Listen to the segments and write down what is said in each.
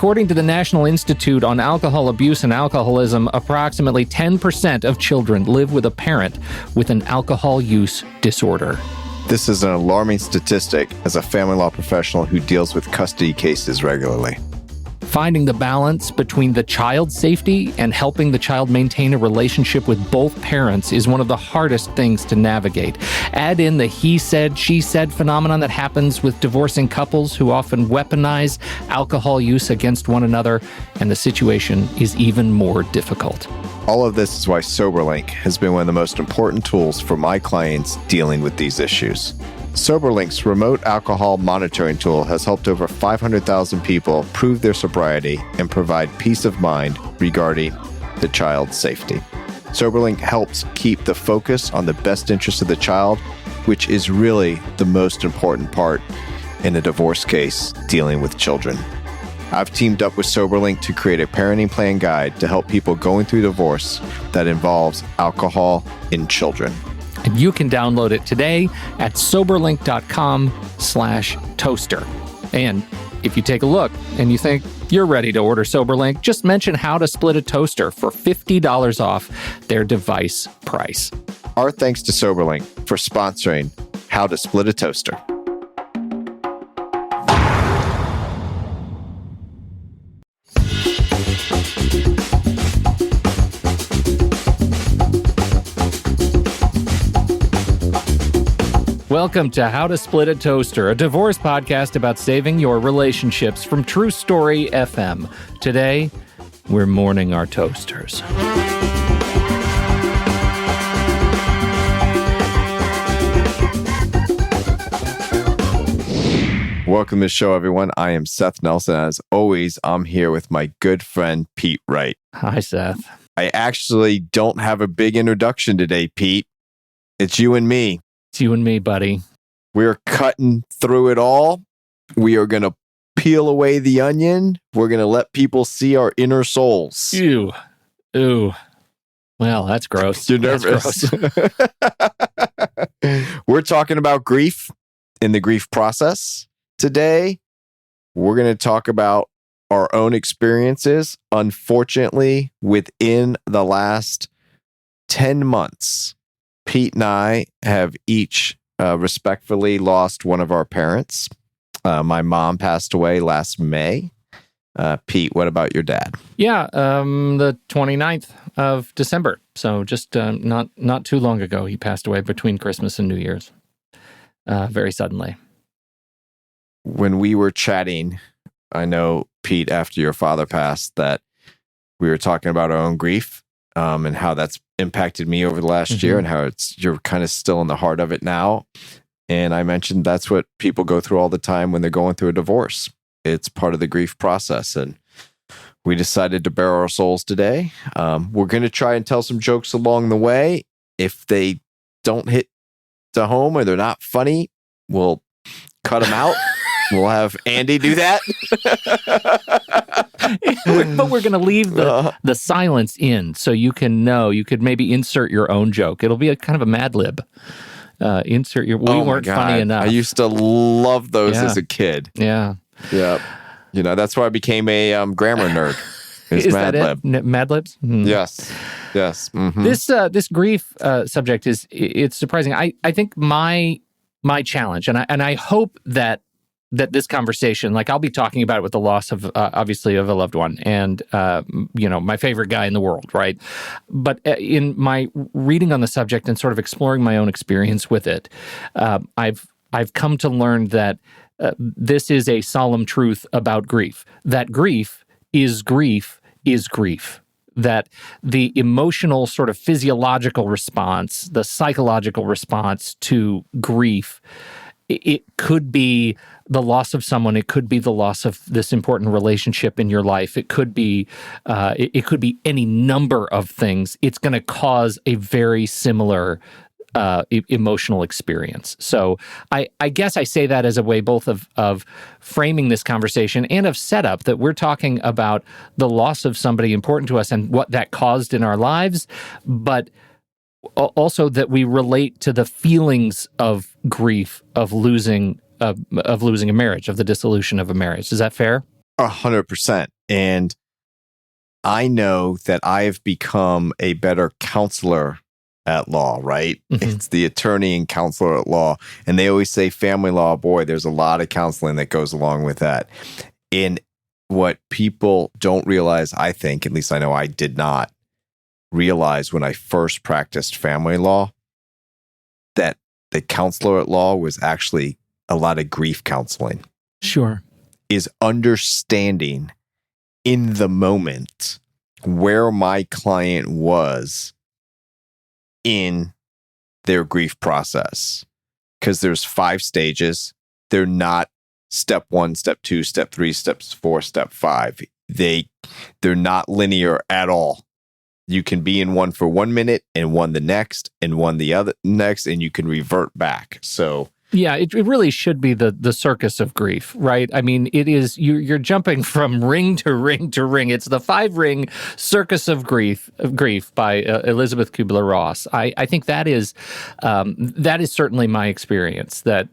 According to the National Institute on Alcohol Abuse and Alcoholism, approximately 10% of children live with a parent with an alcohol use disorder. This is an alarming statistic as a family law professional who deals with custody cases regularly. Finding the balance between the child's safety and helping the child maintain a relationship with both parents is one of the hardest things to navigate. Add in the he said, she said phenomenon that happens with divorcing couples who often weaponize alcohol use against one another, and the situation is even more difficult. All of this is why Soberlink has been one of the most important tools for my clients dealing with these issues. Soberlink's remote alcohol monitoring tool has helped over 500,000 people prove their sobriety and provide peace of mind regarding the child's safety. Soberlink helps keep the focus on the best interest of the child, which is really the most important part in a divorce case dealing with children. I've teamed up with Soberlink to create a parenting plan guide to help people going through divorce that involves alcohol in children. And you can download it today at soberlink.com/toaster. And if you take a look and you think you're ready to order Soberlink, just mention how to split a toaster for $50 off their device price. Our thanks to Soberlink for sponsoring How to Split a Toaster. Welcome to How to Split a Toaster, a divorce podcast about saving your relationships from True Story FM. Today, we're mourning our toasters. Welcome to the show, everyone. I am Seth Nelson. As always, I'm here with my good friend, Pete Wright. Hi, Seth. I actually don't have a big introduction today, Pete. It's you and me. It's you and me, buddy. We're cutting through it all. We are going to peel away the onion. We're going to let people see our inner souls. Ew. Ooh. Well, that's gross. You're nervous. That's gross. We're talking about grief in the grief process. Today, we're going to talk about our own experiences. Unfortunately, within the last 10 months, Pete and I have each respectfully lost one of our parents. My mom passed away last May. Pete, what about your dad? Yeah, the 29th of December. So just not too long ago, he passed away between Christmas and New Year's. Very suddenly. When we were chatting, I know, Pete, after your father passed, that we were talking about our own grief and how that's impacted me over the last year and how you're kind of still in the heart of it now. And I mentioned that's what people go through all the time when they're going through a divorce. It's part of the grief process. And we decided to bare our souls today. We're going to try and tell some jokes along the way. If they don't hit the home or they're not funny, we'll cut them out. We'll have Andy do that. But we're going to leave the silence in so you can know. You could maybe insert your own joke. It'll be a kind of a Mad Lib. Insert your... We weren't funny enough. I used to love those as a kid. Yeah. Yeah. You know, that's why I became a grammar nerd. Is Mad Lib. Mad Libs? Mm. Yes. Yes. Mm-hmm. This grief subject it's surprising. I think my challenge, and I hope that this conversation, like I'll be talking about it with the loss of obviously of a loved one and my favorite guy in the world, right? But in my reading on the subject and sort of exploring my own experience with it, I've come to learn that this is a solemn truth about grief. That grief is grief is grief. That the emotional sort of physiological response, the psychological response to grief, it could be the loss of someone. It could be the loss of this important relationship in your life. It could be any number of things. It's going to cause a very similar emotional experience. So I guess I say that as a way both of framing this conversation and of setup that we're talking about the loss of somebody important to us and what that caused in our lives, but also that we relate to the feelings of grief of losing a marriage, of the dissolution of a marriage. Is that fair? 100%. And I know that I have become a better counselor at law, right? Mm-hmm. It's the attorney and counselor at law. And they always say family law, boy, there's a lot of counseling that goes along with that. And what people don't realize, I think, at least I know I did not realize when I first practiced family law, that the counselor at law was actually a lot of grief counseling. Sure. Is understanding in the moment where my client was in their grief process. Because there's 5 stages. They're not step 1, step 2, step 3, step 4, step 5. They're not linear at all. You can be in one for 1 minute and one the next and one the other next, and you can revert back. So yeah, it really should be the circus of grief, right? I mean, it is, you're jumping from ring to ring to ring. It's the 5-ring circus of grief by Elizabeth Kubler-Ross. I think that is certainly my experience. That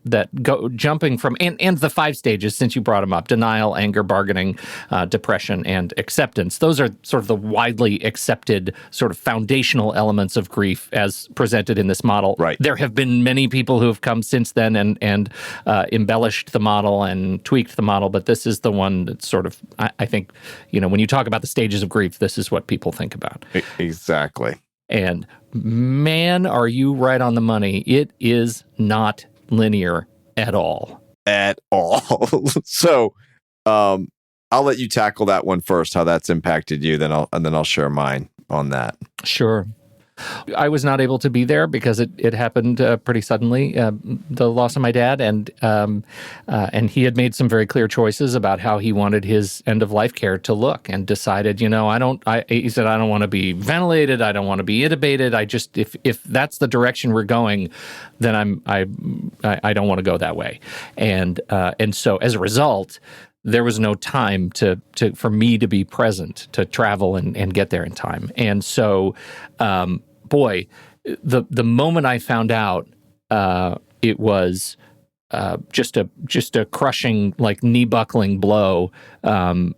jumping from and the 5 stages, since you brought them up: denial, anger, bargaining, depression, and acceptance. Those are sort of the widely accepted sort of foundational elements of grief as presented in this model. Right. There have been many people who have come since then and embellished the model and tweaked the model, but this is the one that's sort of, I think, when you talk about the stages of grief, this is what people think about. Exactly. And man, are you right on the money. It is not linear at all. At all. So I'll let you tackle that one first, how that's impacted you, then I'll share mine on that. Sure. I was not able to be there because it happened pretty suddenly, the loss of my dad, and he had made some very clear choices about how he wanted his end of life care to look, and decided, he said, I don't want to be ventilated, I don't want to be intubated. I just, if that's the direction we're going, then I don't want to go that way, and so as a result, there was no time for me to be present, to travel and get there in time. And so, boy, the moment I found out, it was just a crushing, like knee buckling blow to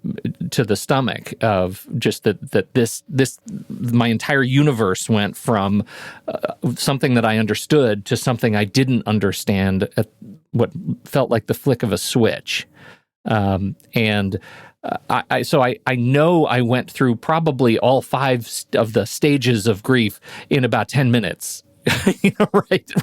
the stomach of just that this my entire universe went from something that I understood to something I didn't understand at what felt like the flick of a switch. I know I went through probably all 5 of the stages of grief in about 10 minutes,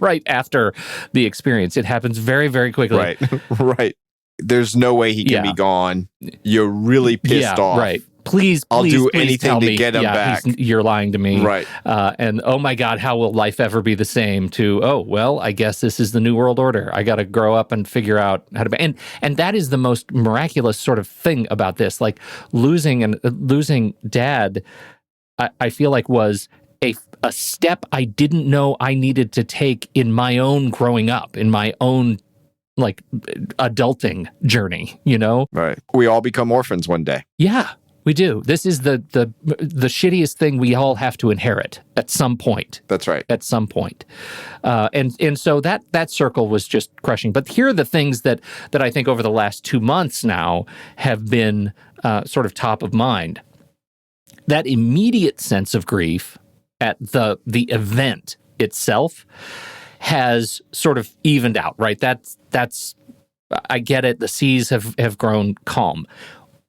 right after the experience. It happens very, very quickly. Right. There's no way he can be gone. You're really pissed off. Right. Please, I'll do please anything tell to me, get him back. You're lying to me. Right. And oh my God, how will life ever be the same? To, oh, well, I guess this is the new world order. I got to grow up and figure out how to be. And that is the most miraculous sort of thing about this. Like losing dad, I feel like was a step I didn't know I needed to take in my own growing up, in my own like adulting journey, Right. We all become orphans one day. Yeah. We do. This is the shittiest thing we all have to inherit at some point. That's right. At some point. And so that circle was just crushing. But here are the things that I think over the last 2 months now have been sort of top of mind. That immediate sense of grief at the event itself has sort of evened out, right? That's I get it. The seas have grown calm.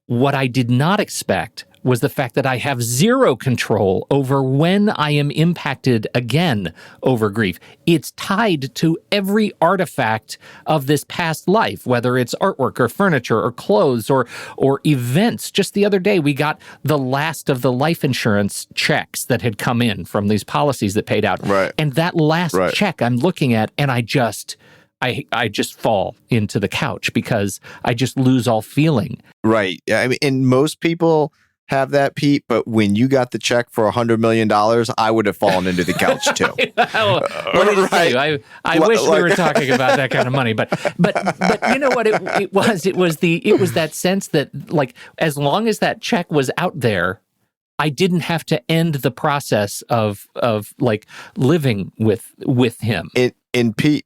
What I did not expect was the fact that I have zero control over when I am impacted again over grief. It's tied to every artifact of this past life, whether it's artwork or furniture or clothes or events. Just the other day, we got the last of the life insurance checks that had come in from these policies that paid out. Right. And that last check I'm looking at, and I just fall into the couch because I just lose all feeling. Right. I mean, and most people have that, Pete, but when you got the check for $100 million, I would have fallen into the couch too. Let me tell you, I wish we were talking about that kind of money, but you know what it was? It was that sense that, like, as long as that check was out there, I didn't have to end the process of like living with him. And Pete,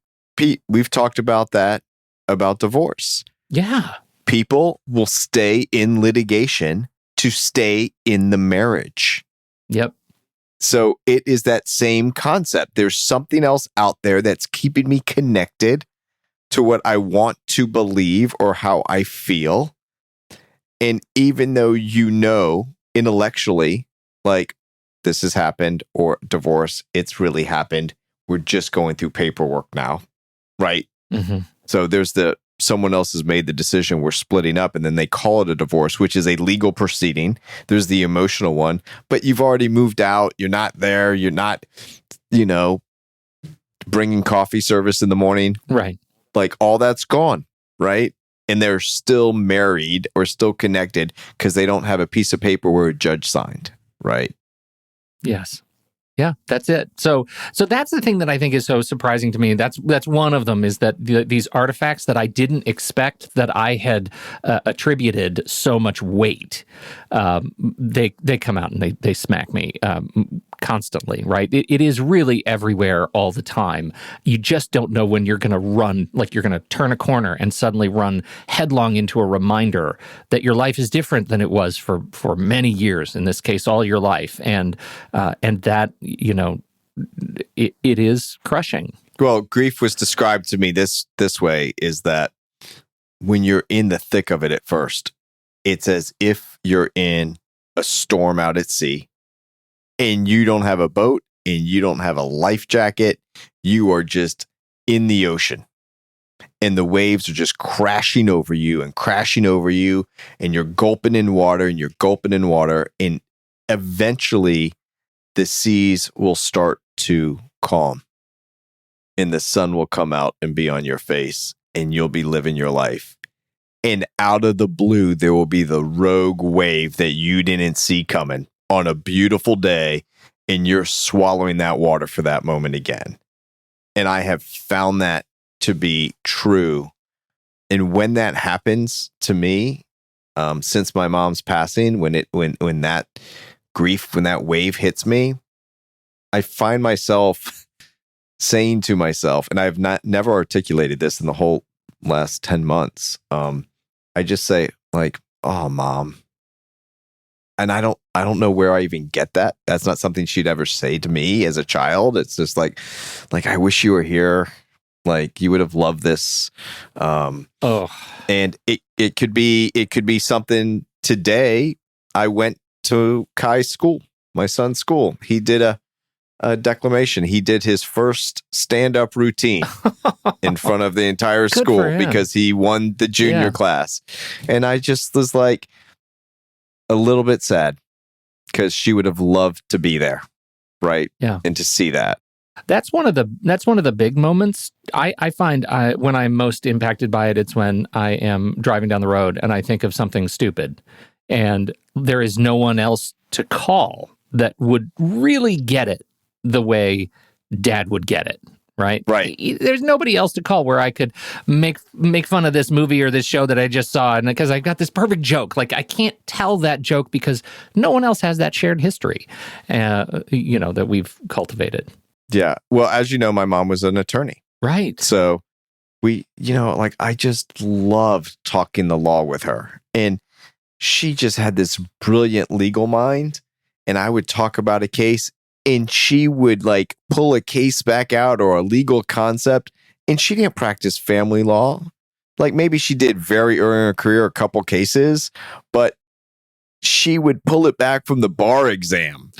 we've talked about that, about divorce. Yeah. People will stay in litigation to stay in the marriage. Yep. So it is that same concept. There's something else out there that's keeping me connected to what I want to believe or how I feel. And even though intellectually, like, this has happened, or divorce, it's really happened, we're just going through paperwork now, right? Mm-hmm. So there's someone else has made the decision, we're splitting up, and then they call it a divorce, which is a legal proceeding. There's the emotional one, but you've already moved out. You're not there. You're not, bringing coffee service in the morning. Right. Like, all that's gone, right? And they're still married or still connected because they don't have a piece of paper where a judge signed, right? Yes. Yeah, that's it. So that's the thing that I think is so surprising to me. That's one of them, is that these artifacts that I didn't expect, that I had attributed so much weight, they come out and they smack me constantly, right? It is really everywhere all the time. You just don't know when you're going to run, like you're going to turn a corner and suddenly run headlong into a reminder that your life is different than it was for many years, in this case, all your life. And that, it is crushing. Well, grief was described to me this way, is that when you're in the thick of it at first, it's as if you're in a storm out at sea and you don't have a boat and you don't have a life jacket. You are just in the ocean and the waves are just crashing over you, and you're gulping in water and you're gulping in water. And eventually the seas will start to calm and the sun will come out and be on your face and you'll be living your life. And out of the blue, there will be the rogue wave that you didn't see coming on a beautiful day, and you're swallowing that water for that moment again. And I have found that to be true. And when that happens to me, since my mom's passing, when that grief, when that wave hits me, I find myself saying to myself, and I've never articulated this in the whole last 10 months. I just say, like, "Oh, Mom." And I don't know where I even get that. That's not something she'd ever say to me as a child. It's just like, I wish you were here. Like, you would have loved this. And it could be something today. I went to Kai's school, my son's school. He did a declamation. He did his first stand-up routine in front of the entire school because he won the junior class. And I just was like a little bit sad because she would have loved to be there, right? Yeah. And to see that. That's one of the big moments. I find when I'm most impacted by it, it's when I am driving down the road and I think of something stupid and there is no one else to call that would really get it the way Dad would get it, right? Right. There's nobody else to call where I could make fun of this movie or this show that I just saw, and because I've got this perfect joke. Like, I can't tell that joke because no one else has that shared history, that we've cultivated. Yeah. Well, as you know, my mom was an attorney. Right. So I just loved talking the law with her. And she just had this brilliant legal mind. And I would talk about a case and she would pull a case back out or a legal concept. And she didn't practice family law. Like, maybe she did very early in her career, a couple cases, but she would pull it back from the bar exam.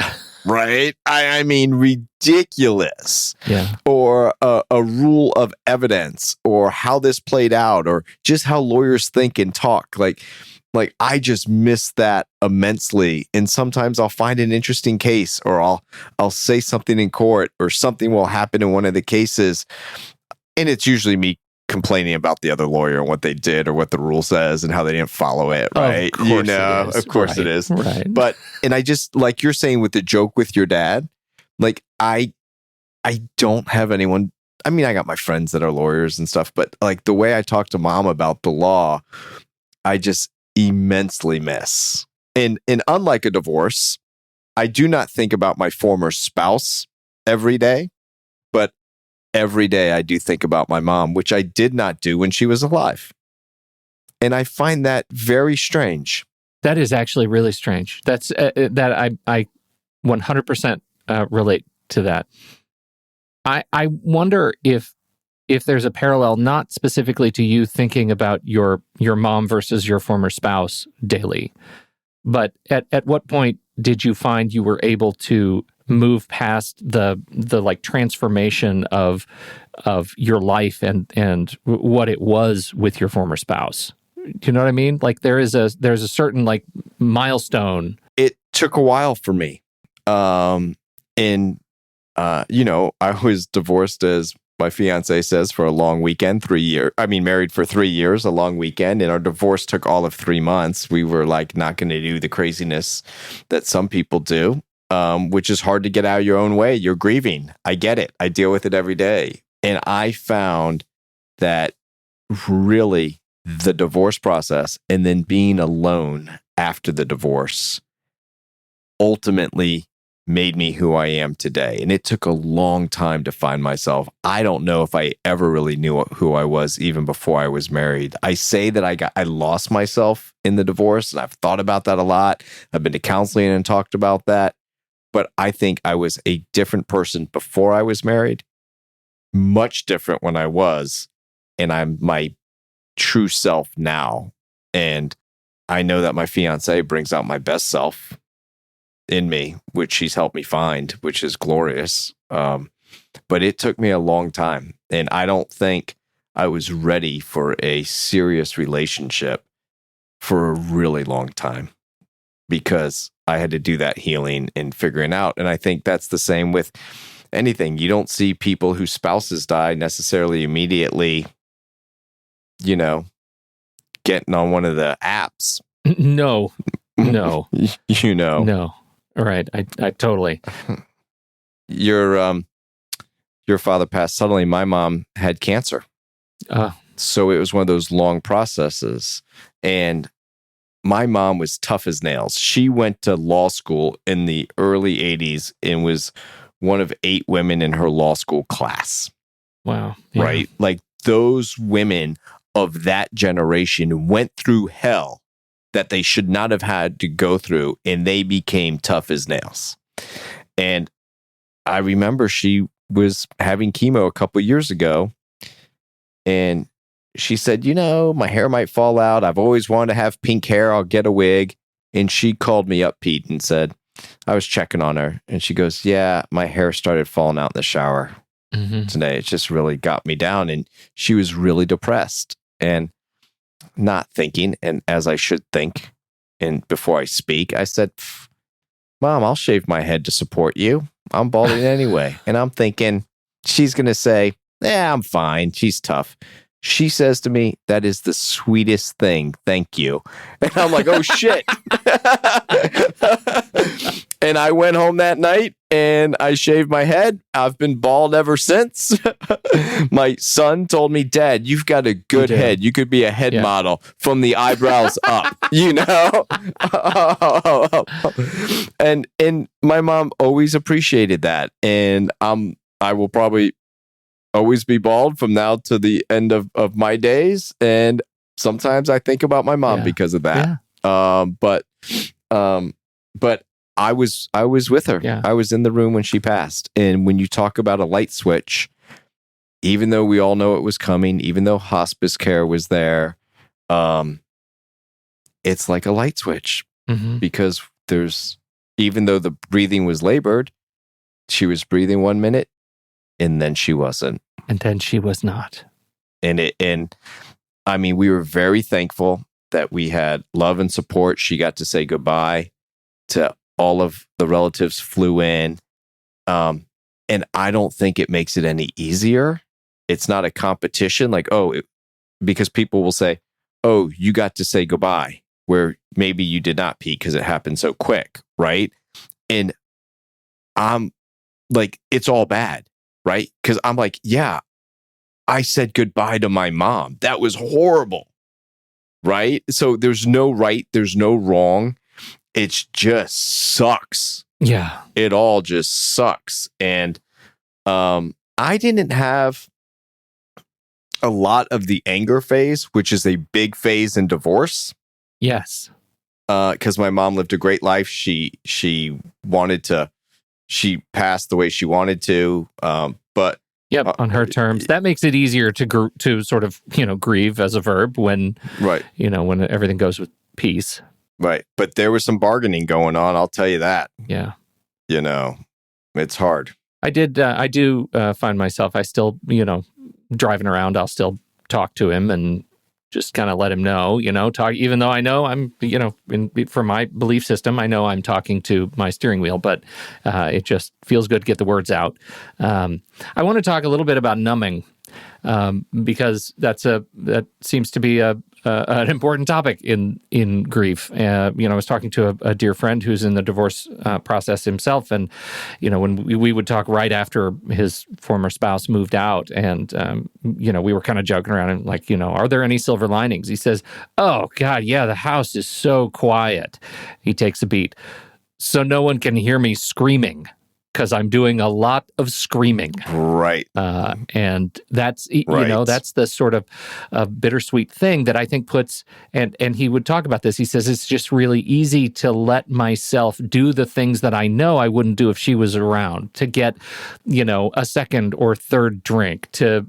Right? I mean, ridiculous. Yeah. Or a rule of evidence, or how this played out, or just how lawyers think and talk. Like I just miss that immensely. And sometimes I'll find an interesting case, or I'll say something in court, or something will happen in one of the cases. And it's usually me complaining about the other lawyer and what they did or what the rule says and how they didn't follow it, right? Of course it is. Right. But, and I just, like you're saying with the joke with your dad, like I don't have anyone. I mean, I got my friends that are lawyers and stuff, but like the way I talk to Mom about the law, I just immensely miss. And unlike a divorce, I do not think about my former spouse every day, but every day I do think about my mom, which I did not do when she was alive. And I find that very strange. That is actually really strange. That's that I 100% relate to that. I wonder if there's a parallel, not specifically to you thinking about your mom versus your former spouse daily, but at what point did you find you were able to move past the like transformation of your life and what it was with your former spouse? Do you know what I mean? Like there's a certain like milestone. It took a while for me. I was divorced, as my fiance says, for a long weekend, 3 years. I mean, married for 3 years, a long weekend. And our divorce took all of 3 months. We were like not going to do the craziness that some people do, which is hard to get out of your own way. You're grieving. I get it. I deal with it every day. And I found that really the divorce process and then being alone after the divorce ultimately made me who I am today. And it took a long time to find myself. I don't know if I ever really knew who I was even before I was married. I say that I lost myself in the divorce, and I've thought about that a lot. I've been to counseling and talked about that. But I think I was a different person before I was married, much different when I was, and I'm my true self now. And I know that my fiance brings out my best self in me, which she's helped me find, which is glorious. But it took me a long time. And I don't think I was ready for a serious relationship for a really long time because I had to do that healing and figuring out. And I think that's the same with anything. You don't see people whose spouses die necessarily immediately, getting on one of the apps. No. No. No. All right. I totally. Your father passed suddenly. My mom had cancer. So it was one of those long processes. And my mom was tough as nails. She went to law school in the early 80s and was one of 8 women in her law school class. Wow. Yeah. Right? Like those women of that generation went through hell that they should not have had to go through, and they became tough as nails. And I remember she was having chemo a couple years ago, and she said, my hair might fall out. I've always wanted to have pink hair. I'll get a wig. And she called me up, Pete, and said, I was checking on her, and she goes, yeah, my hair started falling out in the shower today. It just really got me down. And she was really depressed and not thinking, and as I should think, and before I speak, I said, Mom, I'll shave my head to support you. I'm balding anyway. And I'm thinking, she's going to say, I'm fine. She's tough. She says to me, that is the sweetest thing. Thank you. And I'm like, oh, shit. And I went home that night and I shaved my head. I've been bald ever since. My son told me, Dad, you've got a good head. You could be a head model from the eyebrows up, And my mom always appreciated that. And I will probably always be bald from now to the end of my days. And sometimes I think about my mom because of that. Yeah. But I was with her. Yeah. I was in the room when she passed. And when you talk about a light switch, even though we all know it was coming, even though hospice care was there, it's like a light switch because even though the breathing was labored, she was breathing 1 minute and then she wasn't. And then she was not. And I mean, we were very thankful that we had love and support. She got to say goodbye to all of the relatives flew in. And I don't think it makes it any easier. It's not a competition because people will say, oh, you got to say goodbye, where maybe you did not, Pete, because it happened so quick, right? And I'm like, it's all bad, right? Because I'm like, yeah, I said goodbye to my mom. That was horrible, right? So there's no right, there's no wrong. It just sucks. Yeah. It all just sucks. And I didn't have a lot of the anger phase, which is a big phase in divorce. Yes. because my mom lived a great life. She passed the way she wanted to, but on her terms. That makes it easier to sort of grieve as a verb when when everything goes with peace. Right, but there was some bargaining going on. I'll tell you that. Yeah, it's hard. I do find myself. I still driving around. I'll still talk to him and just kind of let him know, talk, even though I know I'm, for my belief system, I know I'm talking to my steering wheel, but it just feels good to get the words out. I want to talk a little bit about numbing, because that seems to be an important topic in grief. I was talking to a dear friend who's in the divorce process himself, and when we would talk right after his former spouse moved out, and we were kind of joking around and like, are there any silver linings? He says, "Oh God, yeah, the house is so quiet." He takes a beat, "So no one can hear me screaming, because I'm doing a lot of screaming." Right. And that's, that's the sort of bittersweet thing that I think puts, and he would talk about this. He says, it's just really easy to let myself do the things that I know I wouldn't do if she was around, to get, a second or third drink, to,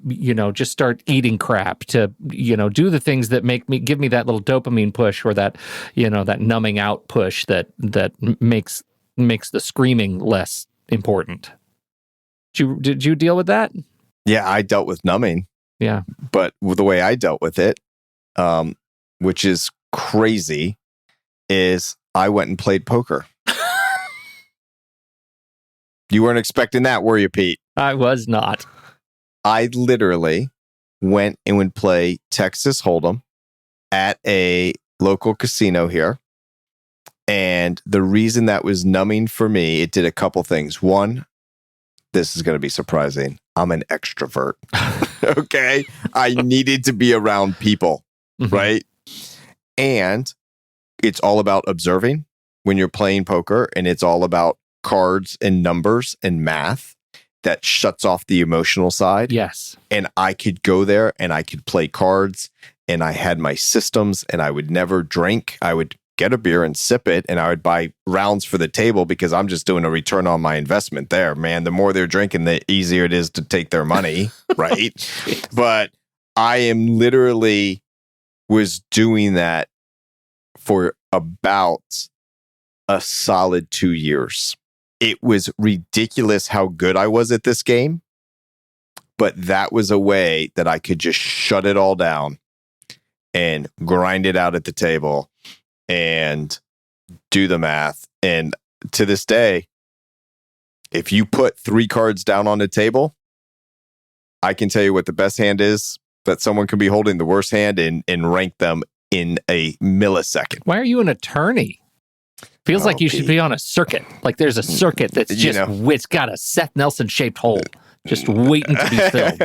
just start eating crap, to, do the things that give me that little dopamine push, or that, that numbing out push that makes the screaming less important. Did you deal with that? Yeah, I dealt with numbing. Yeah. But the way I dealt with it, which is crazy, is I went and played poker. You weren't expecting that, were you, Pete? I was not. I literally went and would play Texas Hold'em at a local casino here. And the reason that was numbing for me, it did a couple things. One, this is going to be surprising, I'm an extrovert. Okay? I needed to be around people, right? And it's all about observing when you're playing poker, and it's all about cards and numbers and math. That shuts off the emotional side. Yes. And I could go there and I could play cards, and I had my systems, and I would never drink. I would get a beer and sip it, and I would buy rounds for the table because I'm just doing a return on my investment there, man. The more they're drinking, the easier it is to take their money, right? But I am literally was doing that for about a solid 2 years. It was ridiculous how good I was at this game, but that was a way that I could just shut it all down and grind it out at the table and do the math. And to this day, if you put 3 cards down on the table, I can tell you what the best hand is that someone can be holding, the worst hand, and rank them in a millisecond. Why are you an attorney? Feels like you should be on a circuit. Like there's a circuit that's just, it's got a Seth Nelson shaped hole just waiting to be filled.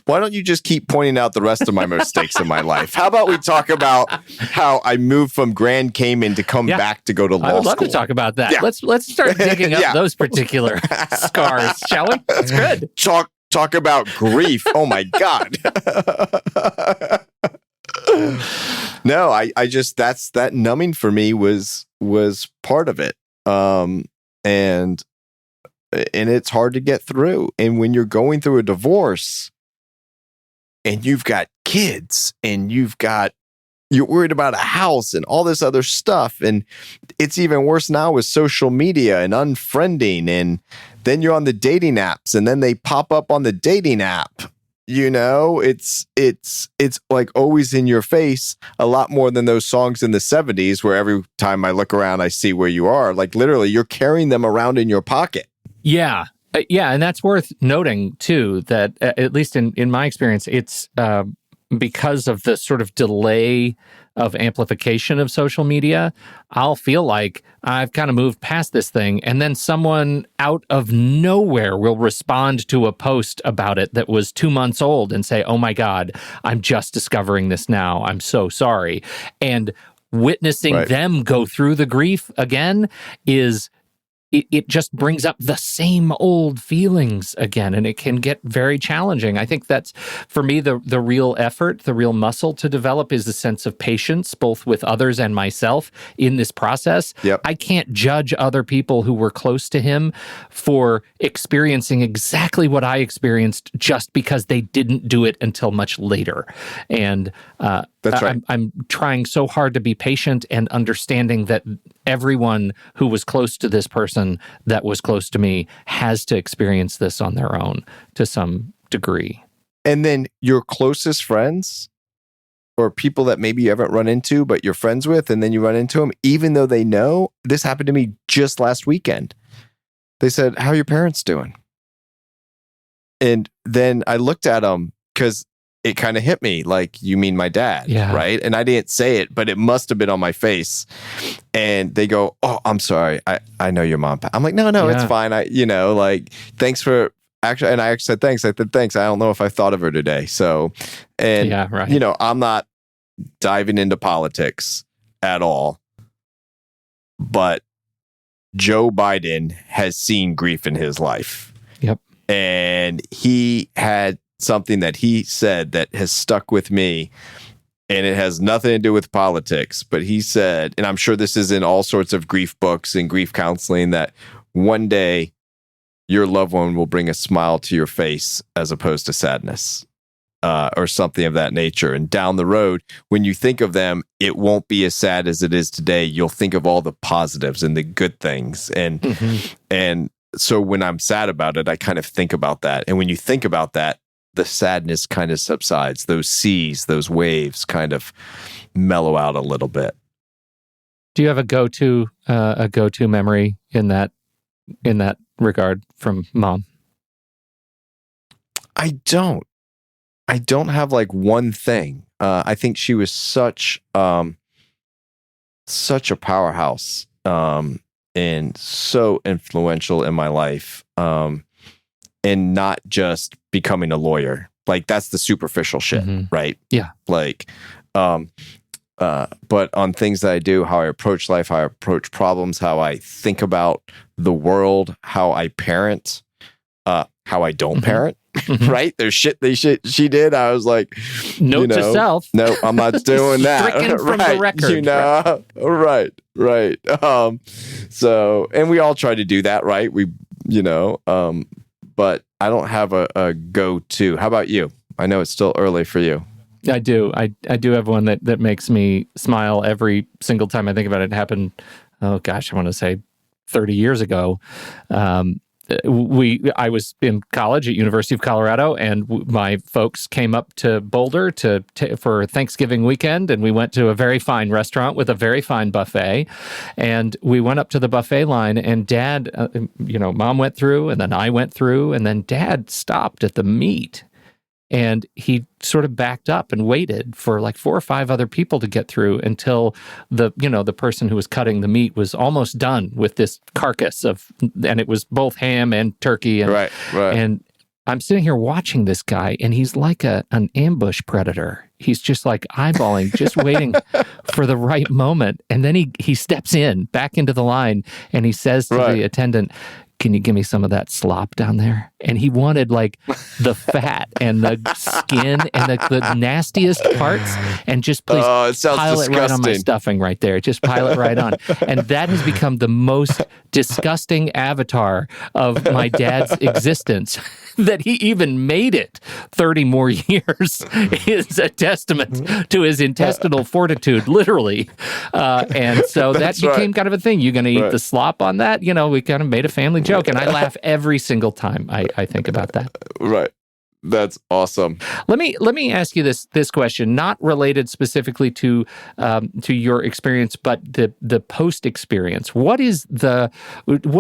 Why don't you just keep pointing out the rest of my mistakes in my life? How about we talk about how I moved from Grand Cayman to come back to go to law school? I would love to talk about that. Yeah. Let's start digging up those particular scars, shall we? That's good. Talk about grief. Oh my God. No, I just, that numbing for me was part of it. And it's hard to get through. And when you're going through a divorce and you've got kids and you're worried about a house and all this other stuff. And it's even worse now with social media and unfriending. And then you're on the dating apps and then they pop up on the dating app. It's like always in your face, a lot more than those songs in the 70s where every time I look around, I see where you are. Like literally you're carrying them around in your pocket. Yeah. And that's worth noting too, that at least in my experience, it's because of the sort of delay of amplification of social media, I'll feel like I've kind of moved past this thing, and then someone out of nowhere will respond to a post about it that was 2 months old and say, "Oh my God, I'm just discovering this now. I'm so sorry." And witnessing them go through the grief again is it just brings up the same old feelings again, and it can get very challenging. I think that's, for me, the real effort, the real muscle to develop is the sense of patience, both with others and myself in this process. Yep. I can't judge other people who were close to him for experiencing exactly what I experienced just because they didn't do it until much later. And that's right. I'm trying so hard to be patient and understanding that everyone who was close to this person that was close to me has to experience this on their own to some degree. And then your closest friends or people that maybe you haven't run into, but you're friends with, and then you run into them, even though they know, this happened to me just last weekend. They said, "How are your parents doing?" And then I looked at them because it kind of hit me like, "You mean my dad?" Yeah. Right? And I didn't say it, but it must have been on my face. And they go, "Oh, I'm sorry. I know your mom." I'm like, no, it's fine. Thanks for actually. And I actually said, thanks. I said, thanks. I don't know if I thought of her today. So, and I'm not diving into politics at all, but Joe Biden has seen grief in his life. Yep. And he had something that he said that has stuck with me, and it has nothing to do with politics, but he said, and I'm sure this is in all sorts of grief books and grief counseling, that one day your loved one will bring a smile to your face as opposed to sadness, or something of that nature. And down the road, when you think of them, it won't be as sad as it is today. You'll think of all the positives and the good things. And so when I'm sad about it, I kind of think about that. And when you think about that, the sadness kind of subsides. Those seas, those waves kind of mellow out a little bit. Do you have a go-to memory in that regard from mom? I don't have like one thing. I think she was such a powerhouse, and so influential in my life. And not just becoming a lawyer. Like, that's the superficial shit, right? Yeah. Like, but on things that I do, how I approach life, how I approach problems, how I think about the world, how I parent, how I don't parent, right? There's shit she did. I was like, note to self. No, I'm not doing that. Stricken from the record. Right. So, and we all try to do that, right? But I don't have a go-to. How about you? I know it's still early for you. I do. I do have one that makes me smile every single time I think about it. It happened, oh gosh, I want to say 30 years ago. I was in college at University of Colorado, and my folks came up to Boulder for Thanksgiving weekend, and we went to a very fine restaurant with a very fine buffet. And we went up to the buffet line, and Dad, Mom went through, and then I went through, and then Dad stopped at the meat. And he sort of backed up and waited for like 4 or 5 other people to get through until the person who was cutting the meat was almost done with this carcass and it was both ham and turkey. And, right. And I'm sitting here watching this guy, and he's like an ambush predator. He's just like eyeballing, just waiting for the right moment. And then he steps back into the line, and he says to the attendant, "Can you give me some of that slop down there?" And he wanted like the fat and the skin and the nastiest parts, and just please pile it right on my stuffing right there. Just pile it right on. And that has become the most disgusting avatar of my dad's existence. That he even made it 30 more years is a testament to his intestinal fortitude, literally. And so that became kind of a thing. You're going to eat the slop on that? We kind of made a family joke. And I laugh every single time I think about that. Right. That's awesome. Let me ask you this question, not related specifically to your experience, but the post experience. What do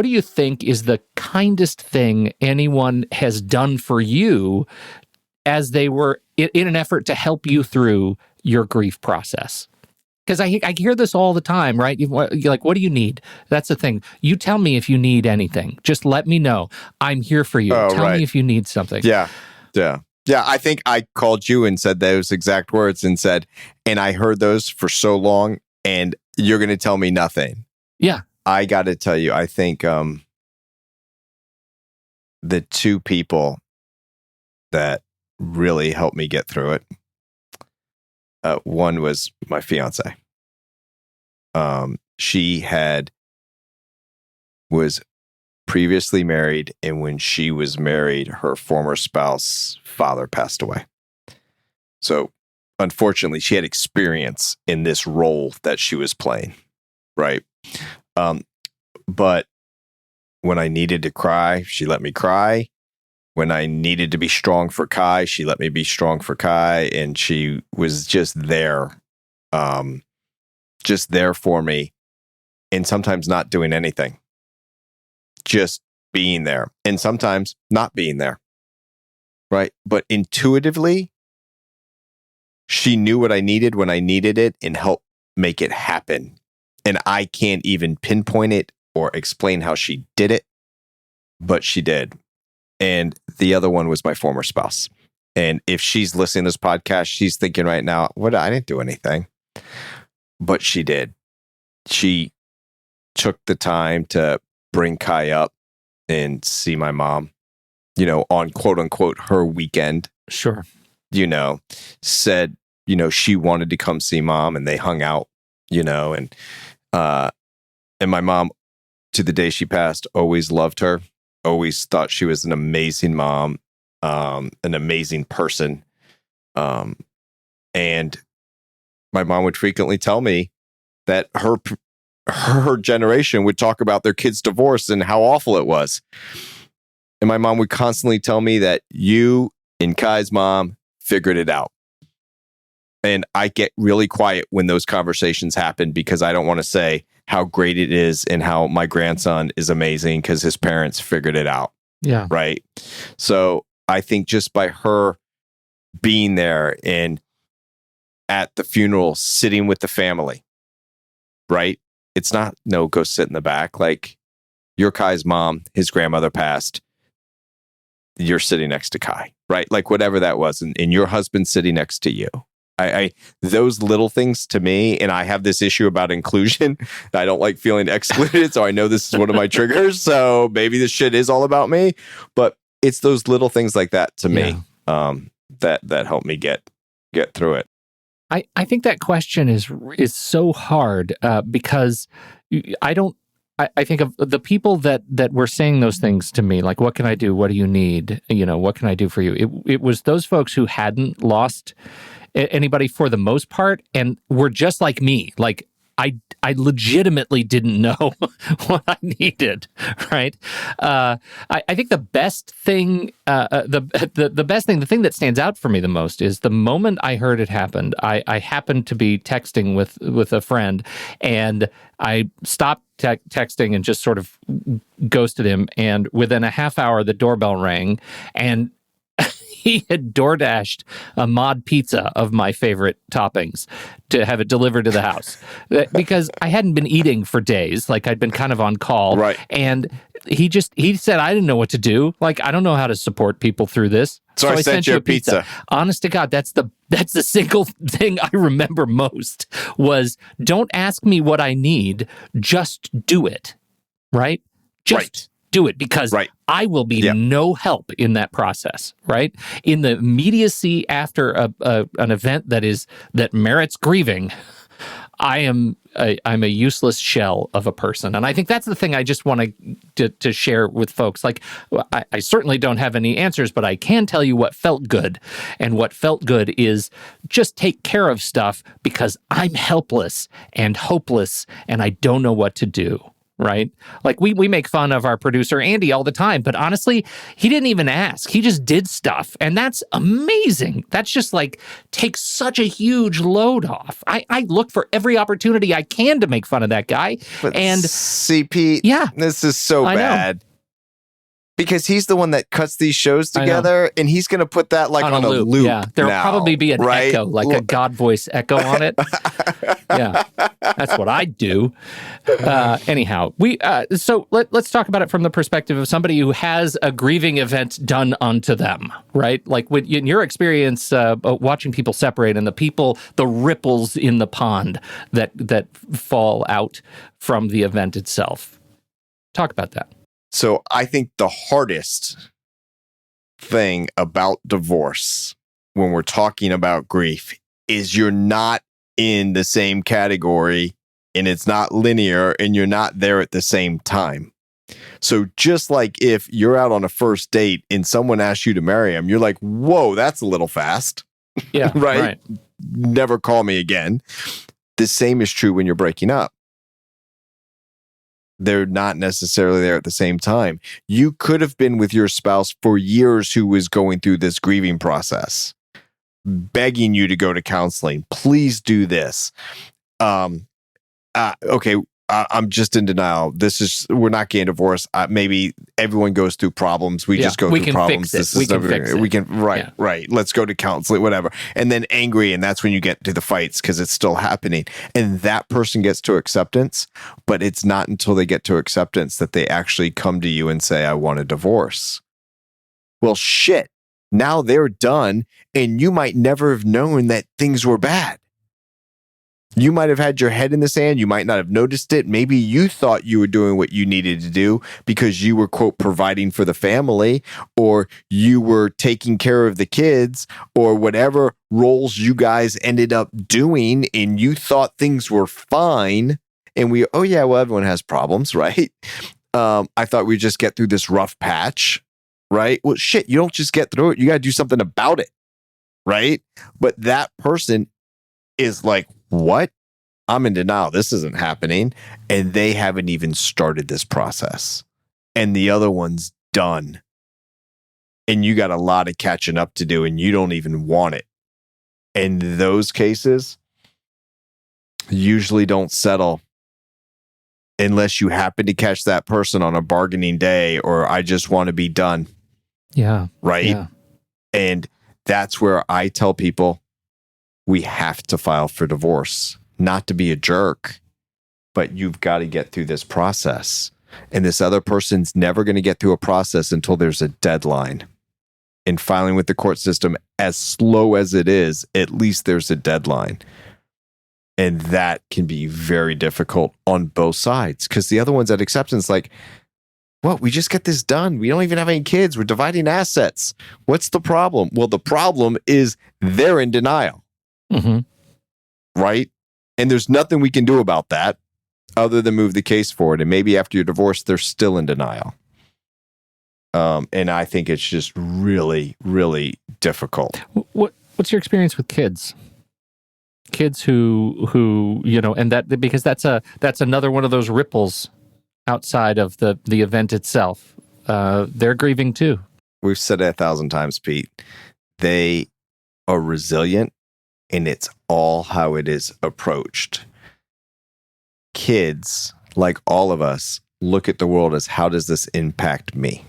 you think is the kindest thing anyone has done for you as they were in an effort to help you through your grief process? Because I hear this all the time, right? You're like, what do you need? That's the thing. You tell me if you need anything. Just let me know. I'm here for you. Tell me if you need something. Yeah. I think I called you and said those exact words and said, and I heard those for so long, and you're going to tell me nothing. Yeah. I got to tell you, I think the two people that really helped me get through it. One was my fiance. She was previously married, and when she was married, her former spouse father passed away. So unfortunately, she had experience in this role that she was playing, right? But when I needed to cry, she let me cry. When I needed to be strong for Kai, she let me be strong for Kai, and she was just there for me, and sometimes not doing anything, just being there, and sometimes not being there, right? But intuitively, she knew what I needed when I needed it and helped make it happen. And I can't even pinpoint it or explain how she did it, but she did. And the other one was my former spouse. And if she's listening to this podcast, she's thinking right now, I didn't do anything. But she did. She took the time to bring Kai up and see my mom, on quote unquote her weekend. Sure. Said, she wanted to come see mom, and they hung out, and my mom, to the day she passed, always loved her, always thought she was an amazing mom, an amazing person. And my mom would frequently tell me that her generation would talk about their kid's divorce and how awful it was. And my mom would constantly tell me that you and Kai's mom figured it out. And I get really quiet when those conversations happen, because I don't want to say how great it is and how my grandson is amazing because his parents figured it out. Yeah. Right. So I think just by her being there and at the funeral, sitting with the family, right? It's not, no, go sit in the back. Like, you're Kai's mom, his grandmother passed. You're sitting next to Kai, right? Like, whatever that was. And your husband's sitting next to you. Those little things to me, and I have this issue about inclusion. I don't like feeling excluded. So I know this is one of my triggers. So maybe this shit is all about me, but it's those little things like that to me, that help me get through it. I think that question is so hard because I think of the people that were saying those things to me, like, what can I do? What do you need? What can I do for you? It was those folks who hadn't lost anybody for the most part and were just like me. Like, I legitimately didn't know what I needed, right? I think the best thing, the thing that stands out for me the most is the moment I heard it happened. I happened to be texting with a friend, and I stopped texting and just sort of ghosted him. And within a half hour, the doorbell rang, and he had DoorDashed a mod pizza of my favorite toppings to have it delivered to the house, because I hadn't been eating for days. Like, I'd been kind of on call. Right. And he said, I didn't know what to do. Like, I don't know how to support people through this. So I sent you a pizza. Honest to God, that's the single thing I remember most was, don't ask me what I need, just do it. Right? Just do it, because I will be no help in that process, right? In the immediacy after an event that merits grieving, I'm a useless shell of a person. And I think that's the thing I just want to share with folks. Like, I certainly don't have any answers, but I can tell you what felt good. And what felt good is just take care of stuff, because I'm helpless and hopeless and I don't know what to do. Right? Like, we make fun of our producer, Andy, all the time, but honestly, he didn't even ask. He just did stuff. And that's amazing. That's just like, takes such a huge load off. I look for every opportunity I can to make fun of that guy. But and see, Pete, this is so bad. Because he's the one that cuts these shows together, and he's going to put that like on a loop. Yeah, there'll probably be an echo, like a God voice echo on it. Yeah, that's what I'd do. Anyhow, so let's talk about it from the perspective of somebody who has a grieving event done unto them, right? Like, in your experience watching people separate and the ripples in the pond that fall out from the event itself. Talk about that. So I think the hardest thing about divorce when we're talking about grief is you're not in the same category and it's not linear and you're not there at the same time. So just like if you're out on a first date and someone asks you to marry them, you're like, whoa, that's a little fast. Yeah. right? Never call me again. The same is true when you're breaking up. They're not necessarily there at the same time. You could have been with your spouse for years who was going through this grieving process, begging you to go to counseling. Please do this. Okay, I'm just in denial. We're not getting divorced. Maybe everyone goes through problems. We just go through problems. We can fix it. Right. Let's go to counseling, whatever. And then angry, and that's when you get to the fights because it's still happening. And that person gets to acceptance, but it's not until they get to acceptance that they actually come to you and say, I want a divorce. Well, shit. Now they're done, and you might never have known that things were bad. You might have had your head in the sand. You might not have noticed it. Maybe you thought you were doing what you needed to do because you were, quote, providing for the family, or you were taking care of the kids, or whatever roles you guys ended up doing, and you thought things were fine. And everyone has problems, right? I thought we'd just get through this rough patch, right? Well, shit, you don't just get through it. You got to do something about it, right? But that person is like, what? I'm in denial. This isn't happening. And they haven't even started this process. And the other one's done. And you got a lot of catching up to do and you don't even want it. And those cases usually don't settle unless you happen to catch that person on a bargaining day or I just want to be done. Yeah. Right? Yeah. And that's where I tell people, we have to file for divorce, not to be a jerk, but you've got to get through this process. And this other person's never going to get through a process until there's a deadline. And filing with the court system, as slow as it is, at least there's a deadline. And that can be very difficult on both sides because the other one's at acceptance like, what? We just get this done. We don't even have any kids. We're dividing assets. What's the problem? Well, the problem is they're in denial. Mm-hmm. Right? And there's nothing we can do about that other than move the case forward. And maybe after you're divorced, they're still in denial. And I think it's just really, really difficult. What's your experience with kids? Kids who and that because that's another one of those ripples outside of the event itself. They're grieving too. We've said it 1,000 times, Pete. They are resilient. And it's all how it is approached. Kids, like all of us, look at the world as how does this impact me?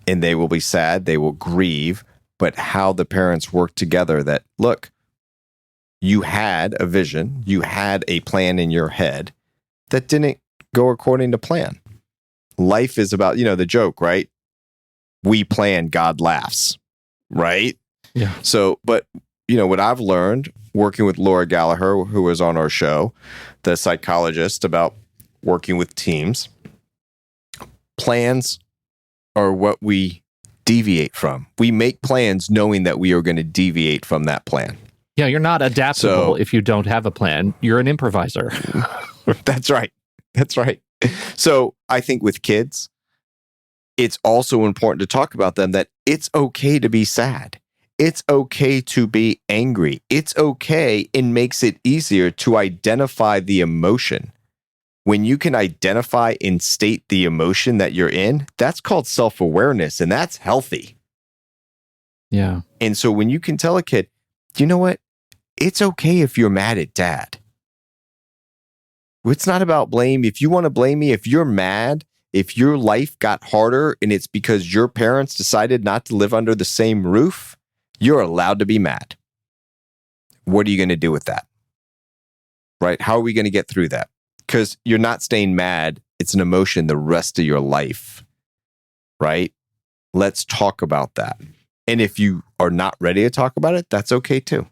And they will be sad, they will grieve, but how the parents work together that, look, you had a vision, you had a plan in your head that didn't go according to plan. Life is about, the joke, right? We plan, God laughs, right? Yeah. So, but what I've learned working with Laura Gallagher, who was on our show, the psychologist, about working with teams, plans are what we deviate from. We make plans knowing that we are going to deviate from that plan. Yeah, you're not adaptable if you don't have a plan. You're an improviser. That's right. So I think with kids, it's also important to talk about them that it's okay to be sad. It's okay to be angry. It's okay and makes it easier to identify the emotion. When you can identify and state the emotion that you're in, that's called self-awareness, and that's healthy. Yeah. And so when you can tell a kid, you know what? It's okay if you're mad at dad. It's not about blame. If you want to blame me, if you're mad, if your life got harder and it's because your parents decided not to live under the same roof, you're allowed to be mad. What are you going to do with that? Right? How are we going to get through that? Because you're not staying mad. It's an emotion the rest of your life. Right? Let's talk about that. And if you are not ready to talk about it, that's okay too.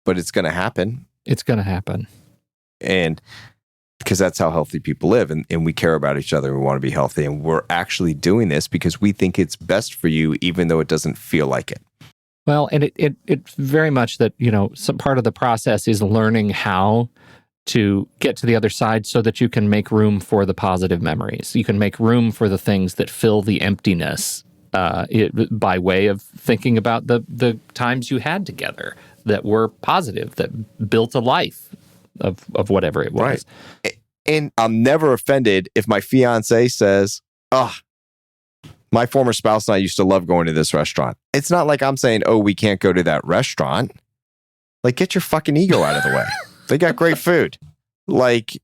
But it's going to happen. It's going to happen. And because that's how healthy people live. And we care about each other. We want to be healthy. And we're actually doing this because we think it's best for you, even though it doesn't feel like it. Well, and it's very much that, some part of the process is learning how to get to the other side so that you can make room for the positive memories. You can make room for the things that fill the emptiness by way of thinking about the times you had together that were positive, that built a life of whatever it was. Right. And I'm never offended if my fiance says, my former spouse and I used to love going to this restaurant. It's not like I'm saying, we can't go to that restaurant. Like, get your fucking ego out of the way. They got great food. Like,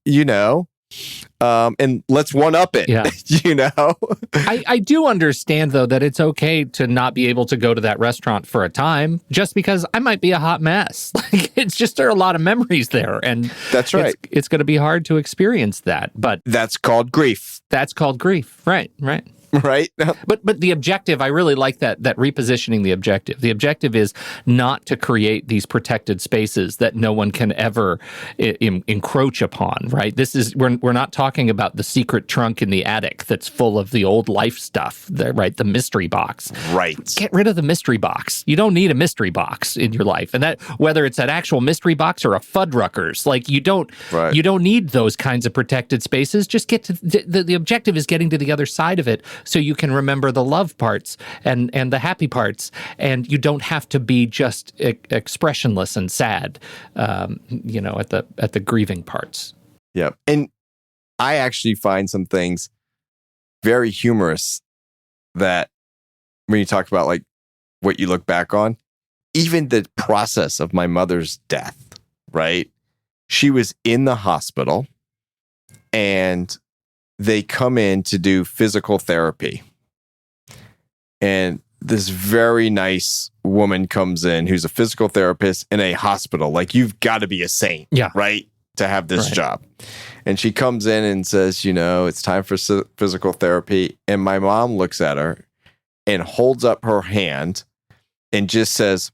and let's one up it, yeah. I do understand, though, that it's okay to not be able to go to that restaurant for a time just because I might be a hot mess. Like, it's just, there are a lot of memories there. And that's right. It's going to be hard to experience that. But that's called grief. That's called grief. Right. Right. But the objective, I really like that repositioning the objective. The objective is not to create these protected spaces that no one can ever encroach upon, right? This is, we're not talking about the secret trunk in the attic that's full of the old life stuff, right? The mystery box. Right. Get rid of the mystery box. You don't need a mystery box in your life. And that, whether it's an actual mystery box or a Fuddruckers, like you don't need those kinds of protected spaces. Just get to, the objective is getting to the other side of it, so you can remember the love parts and the happy parts, and you don't have to be just expressionless and sad, at the grieving parts. Yeah, and I actually find some things very humorous that when you talk about like what you look back on, even the process of my mother's death, right? She was in the hospital and they come in to do physical therapy. And this very nice woman comes in who's a physical therapist in a hospital. Like, you've got to be a saint, right, to have this job. And she comes in and says, it's time for physical therapy. And my mom looks at her and holds up her hand and just says,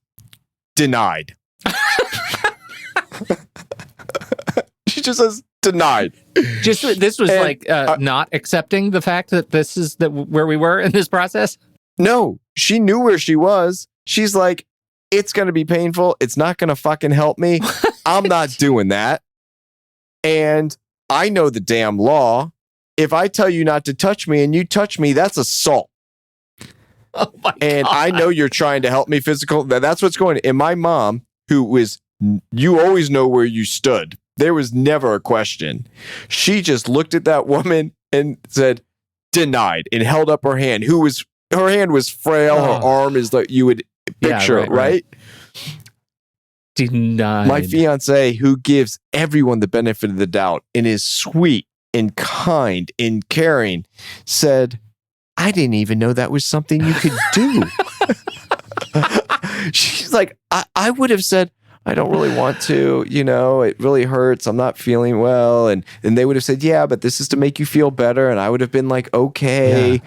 denied. She just says, denied. Just this was not accepting the fact that this is where we were in this process. No, she knew where she was. She's like, it's going to be painful. It's not going to fucking help me. I'm not doing that. And I know the damn law. If I tell you not to touch me and you touch me, that's assault. Oh my and God. I know you're trying to help me physical. That's what's going on. And my mom, who was, you always know where you stood. There was never a question. She just looked at that woman and said, denied, and held up her hand, her hand was frail. Her arm is like you would picture, right? Denied. My fiance, who gives everyone the benefit of the doubt and is sweet and kind and caring, said, I didn't even know that was something you could do. She's like, I would have said, I don't really want to, it really hurts. I'm not feeling well. And they would have said, yeah, but this is to make you feel better. And I would have been like, okay,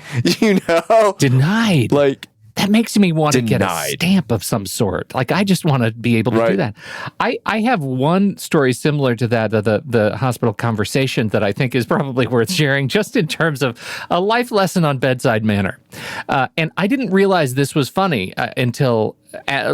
Denied. Like, that makes me want to get a stamp of some sort. Like, I just want to be able to do that. I have one story similar to that, the hospital conversation, that I think is probably worth sharing, just in terms of a life lesson on bedside manner. And I didn't realize this was funny until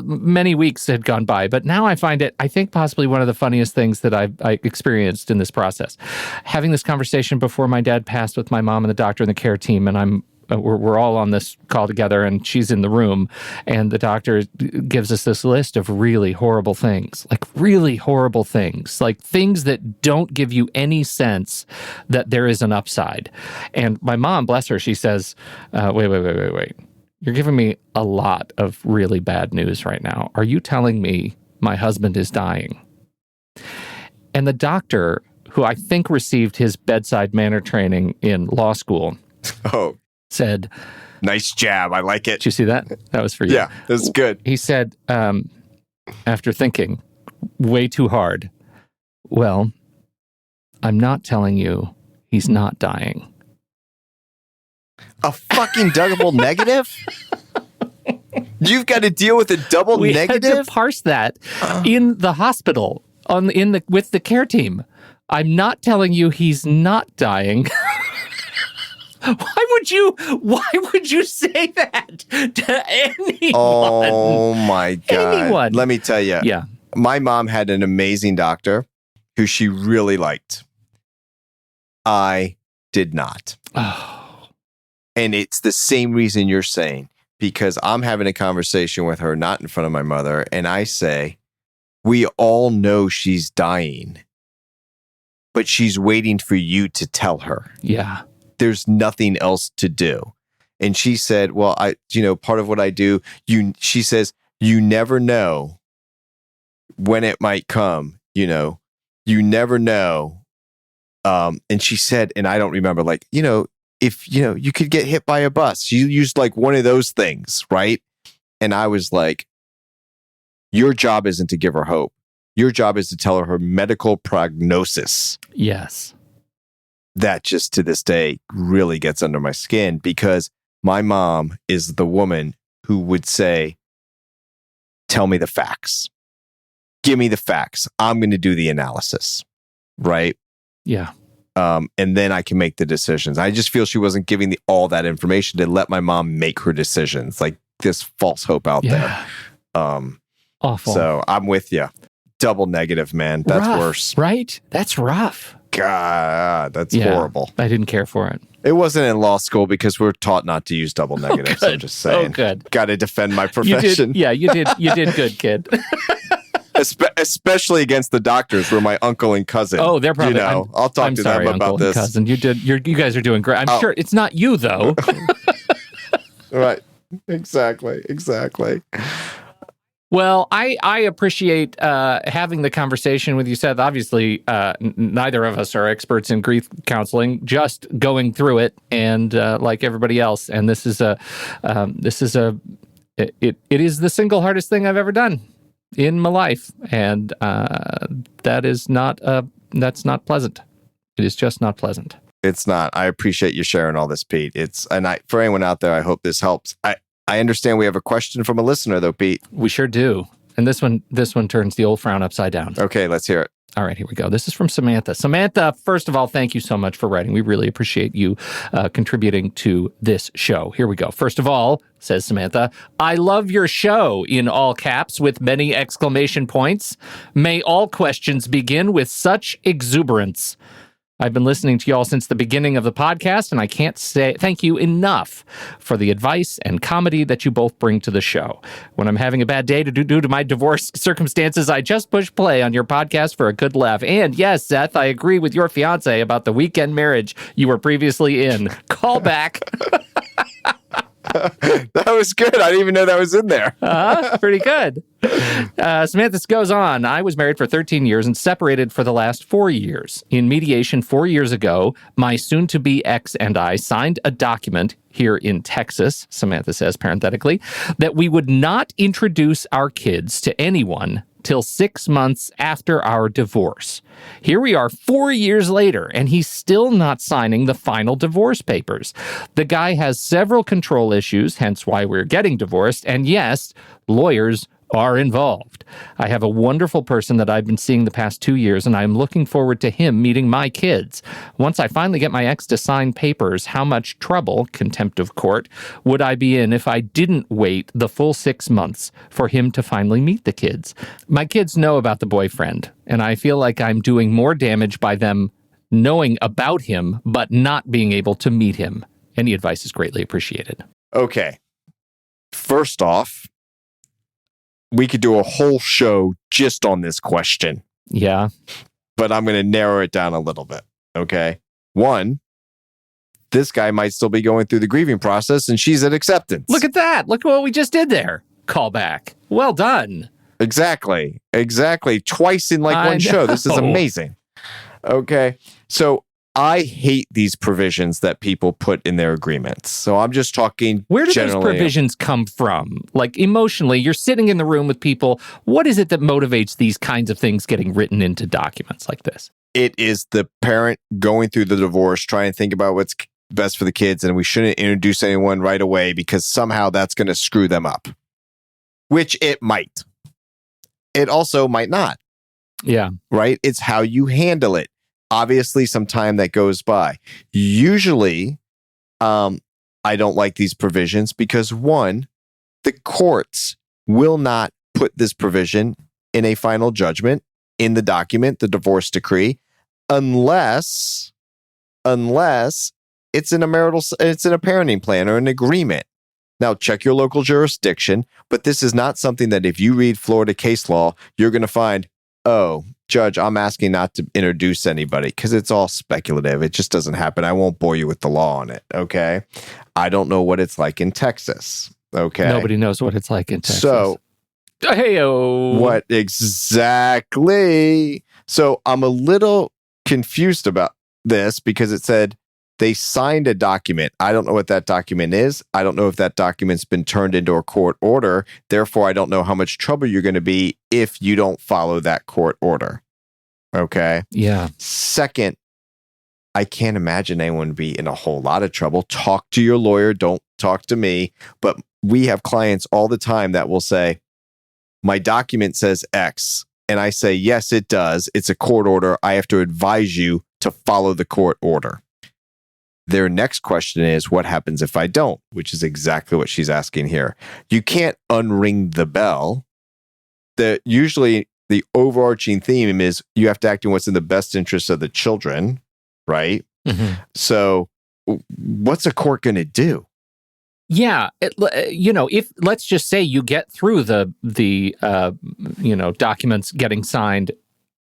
many weeks had gone by. But now I find it, I think, possibly one of the funniest things that I experienced in this process. Having this conversation before my dad passed with my mom and the doctor and the care team, and we're all on this call together, and she's in the room, and the doctor gives us this list of really horrible things, like things that don't give you any sense that there is an upside. And my mom, bless her, she says, wait. You're giving me a lot of really bad news right now. Are you telling me my husband is dying? And the doctor, who I think received his bedside manner training in law school, said, nice jab. I like it. Did you see that? That was for you. Yeah, that's good. He said, after thinking way too hard, well, I'm not telling you he's not dying. A fucking double negative? You've got to deal with a double negative? We had to parse that in the hospital with the care team. I'm not telling you he's not dying. Why would you say that to anyone? Oh my God. Anyone. Let me tell you. Yeah. My mom had an amazing doctor who she really liked. I did not. Oh. And it's the same reason you're saying, because I'm having a conversation with her, not in front of my mother. And I say, we all know she's dying, but she's waiting for you to tell her. Yeah. There's nothing else to do. And she said, well, part of what I do, she says, you never know when it might come, you never know. And she said, and I don't remember, if, you could get hit by a bus. She used like one of those things, right? And I was like, your job isn't to give her hope. Your job is to tell her medical prognosis. Yes. That just to this day really gets under my skin, because my mom is the woman who would say, tell me the facts. Give me the facts. I'm going to do the analysis. Right? Yeah. And then I can make the decisions. I just feel she wasn't giving all that information to let my mom make her decisions. Like this false hope out there. Awful. So I'm with you. Double negative, man. That's rough, worse. Right? That's rough. God, that's horrible. I didn't care for it. It wasn't in law school because we're taught not to use double negatives. I'm just saying. Oh, good. Got to defend my profession. You did good, kid. Especially against the doctors, were my uncle and cousin. Oh, they're probably. I'll talk to them about this. Cousin. You guys are doing great. I'm sure it's not you though. Right. Exactly. Well, I appreciate having the conversation with you, Seth. Obviously, neither of us are experts in grief counseling, just going through it, and like everybody else. And it is the single hardest thing I've ever done in my life, and that's not pleasant. It is just not pleasant. It's not. I appreciate you sharing all this, Pete. For anyone out there, I hope this helps. I understand we have a question from a listener, though, Pete. We sure do. And this one turns the old frown upside down. Okay, let's hear it. All right, here we go. This is from Samantha. Samantha, first of all, thank you so much for writing. We really appreciate you contributing to this show. Here we go. First of all, says Samantha, I love your show, in all caps with many exclamation points. May all questions begin with such exuberance. I've been listening to y'all since the beginning of the podcast, and I can't say thank you enough for the advice and comedy that you both bring to the show. When I'm having a bad day due to my divorce circumstances, I just push play on your podcast for a good laugh. And yes, Seth, I agree with your fiance about the weekend marriage you were previously in. Call back. That was good. I didn't even know that was in there. Pretty good. Samantha goes on. I was married for 13 years and separated for the last 4 years. In mediation 4 years ago, my soon-to-be ex and I signed a document here in Texas, Samantha says parenthetically, that we would not introduce our kids to anyone till 6 months after our divorce. Here we are 4 years later, and he's still not signing the final divorce papers. The guy has several control issues, hence why we're getting divorced, and yes, lawyers are involved. I have a wonderful person that I've been seeing the past 2 years, and I'm looking forward to him meeting my kids. Once I finally get my ex to sign papers, how much trouble, contempt of court, would I be in if I didn't wait the full 6 months for him to finally meet the kids? My kids know about the boyfriend, and I feel like I'm doing more damage by them knowing about him, but not being able to meet him. Any advice is greatly appreciated. Okay. First off, we could do a whole show just on this question. Yeah. But I'm going to narrow it down a little bit. Okay. One, this guy might still be going through the grieving process and she's at acceptance. Look at that. Look at what we just did there. Call back. Well done. Exactly. Twice in one show. This is amazing. Okay. So I hate these provisions that people put in their agreements. So I'm just talking Where do generally. those provisions come from? Like emotionally, you're sitting in the room with people. What is it that motivates these kinds of things getting written into documents like this? It is the parent going through the divorce, trying to think about what's best for the kids, and we shouldn't introduce anyone right away because somehow that's going to screw them up, which it might. It also might not. Yeah. Right? It's how you handle it. obviously some time that goes by. Usually, I don't like these provisions because, one, the courts will not put this provision in a final judgment in the document, the divorce decree, unless it's in a parenting plan or an agreement. Now, check your local jurisdiction, but this is not something that if you read Florida case law, you're going to find, oh, Judge, I'm asking not to introduce anybody, because it's all speculative. It just doesn't happen. I won't bore you with the law on it, okay? I don't know what it's like in Texas, okay? Nobody knows what it's like in Texas. So, what exactly? So I'm a little confused about this because it said they signed a document. I don't know what that document is. I don't know if that document's been turned into a court order. Therefore, I don't know how much trouble you're going to be if you don't follow that court order. Okay? Yeah. Second, I can't imagine anyone would be in a whole lot of trouble. Talk to your lawyer. Don't talk to me. But we have clients all the time that will say, my document says X. And I say, yes, it does. It's a court order. I have to advise you to follow the court order. Their next question is, what happens if I don't? Which is exactly what she's asking here. You can't unring the bell. Usually the overarching theme is you have to act in what's in the best interest of the children, right? Mm-hmm. So what's a court going to do? Yeah, if let's just say you get through the documents getting signed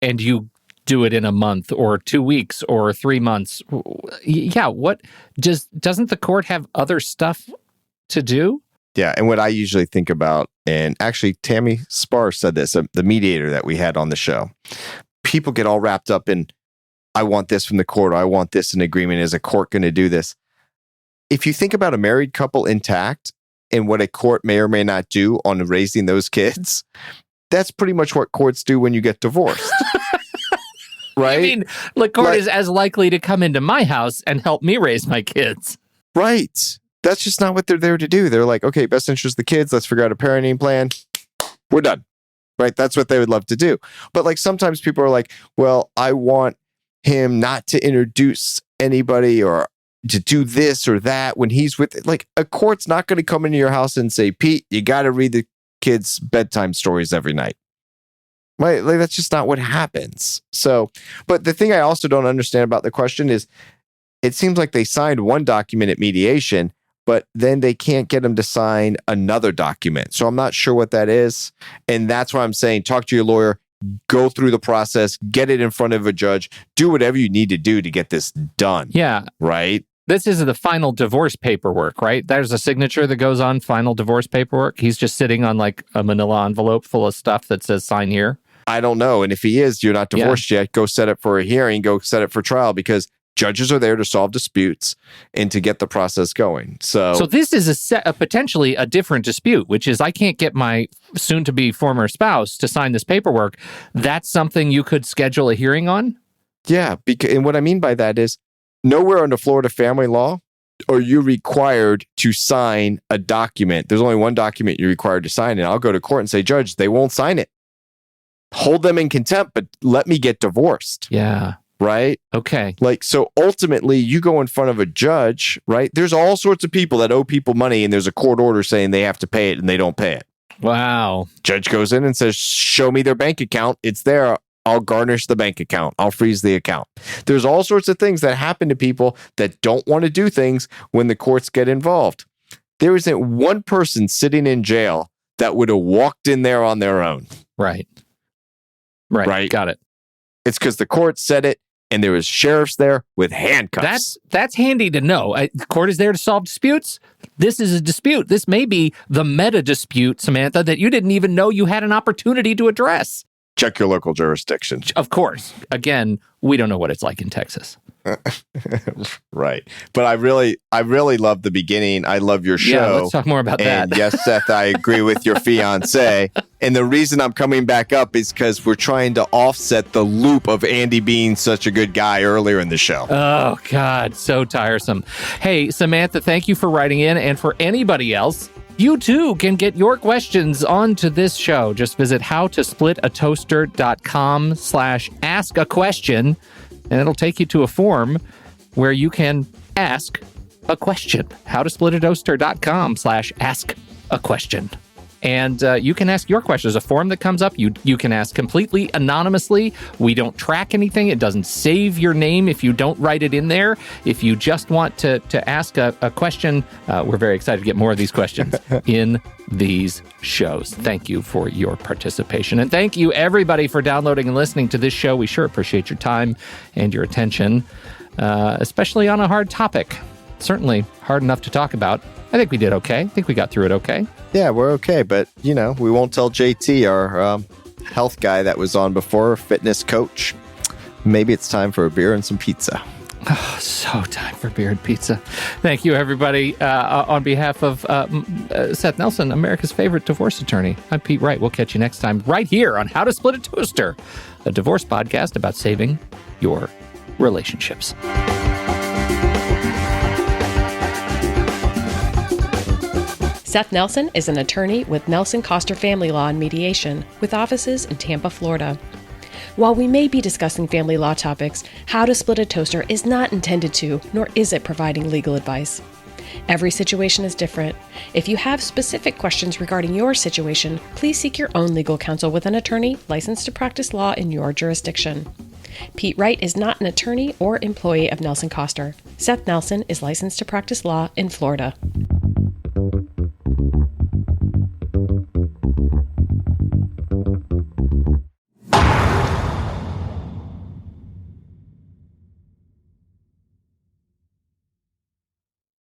and you do it in a month or 2 weeks or 3 months. Yeah, doesn't the court have other stuff to do? Yeah, and what I usually think about, and actually Tammy Spar said this, the mediator that we had on the show, people get all wrapped up in, I want this from the court, or I want this in agreement. Is a court going to do this? If you think about a married couple intact and what a court may or may not do on raising those kids, that's pretty much what courts do when you get divorced. Right? I mean, the court is as likely to come into my house and help me raise my kids. Right. That's just not what they're there to do. They're like, okay, best interest of the kids. Let's figure out a parenting plan. We're done. Right? That's what they would love to do. But like sometimes people are like, well, I want him not to introduce anybody or to do this or that when he's with, like, a court's not going to come into your house and say, Pete, you got to read the kids' bedtime stories every night. Right? Like, that's just not what happens. So, but the thing I also don't understand about the question is, it seems like they signed one document at mediation, but then they can't get them to sign another document. So I'm not sure what that is. And that's why I'm saying, talk to your lawyer, go through the process, get it in front of a judge, do whatever you need to do to get this done. Yeah. Right? This is the final divorce paperwork, right? There's a signature that goes on final divorce paperwork. He's just sitting on like a manila envelope full of stuff that says sign here. I don't know. And if he is, you're not divorced yet, go set it for a hearing, go set it for trial, because judges are there to solve disputes and to get the process going. So this is potentially a different dispute, which is I can't get my soon-to-be former spouse to sign this paperwork. That's something you could schedule a hearing on? Yeah, and what I mean by that is nowhere under Florida family law are you required to sign a document. There's only one document you're required to sign, and I'll go to court and say, Judge, they won't sign it. Hold them in contempt, but let me get divorced. Yeah. Right? Okay. Like, so ultimately you go in front of a judge, right? There's all sorts of people that owe people money and there's a court order saying they have to pay it and they don't pay it. Wow. Judge goes in and says, show me their bank account. It's there. I'll garnish the bank account. I'll freeze the account. There's all sorts of things that happen to people that don't want to do things when the courts get involved. There isn't one person sitting in jail that would have walked in there on their own. Right. Got it. It's because the court said it, and there was sheriffs there with handcuffs. That's handy to know. The court is there to solve disputes. This is a dispute. This may be the meta dispute, Samantha, that you didn't even know you had an opportunity to address. Check your local jurisdiction. Of course. Again, we don't know what it's like in Texas. Right. But I really love the beginning. I love your show. Yeah, let's talk more about that. And yes, Seth, I agree with your fiance. And the reason I'm coming back up is because we're trying to offset the loop of Andy being such a good guy earlier in the show. Oh, God, so tiresome. Hey, Samantha, thank you for writing in. And for anybody else, you too can get your questions onto this show. Just visit howtosplitatoaster.com/ask a question. and it'll take you to a form where you can ask a question. howtosplitatoaster.com/ask a question. And you can ask your question. There's a form that comes up. You can ask completely anonymously. We don't track anything. It doesn't save your name if you don't write it in there. If you just want to ask a question, we're very excited to get more of these questions in these shows. Thank you for your participation. And thank you, everybody, for downloading and listening to this show. We sure appreciate your time and your attention, especially on a hard topic. Certainly hard enough to talk about. I think we did okay. I think we got through it okay. Yeah, we're okay. But, we won't tell JT, our health guy that was on before, fitness coach. Maybe it's time for a beer and some pizza. Oh, so time for beer and pizza. Thank you, everybody. On behalf of Seth Nelson, America's favorite divorce attorney, I'm Pete Wright. We'll catch you next time right here on How to Split a Toaster, a divorce podcast about saving your relationships. Seth Nelson is an attorney with Nelson Coster Family Law and Mediation, with offices in Tampa, Florida. While we may be discussing family law topics, How to Split a Toaster is not intended to, nor is it providing legal advice. Every situation is different. If you have specific questions regarding your situation, please seek your own legal counsel with an attorney licensed to practice law in your jurisdiction. Pete Wright is not an attorney or employee of Nelson Coster. Seth Nelson is licensed to practice law in Florida.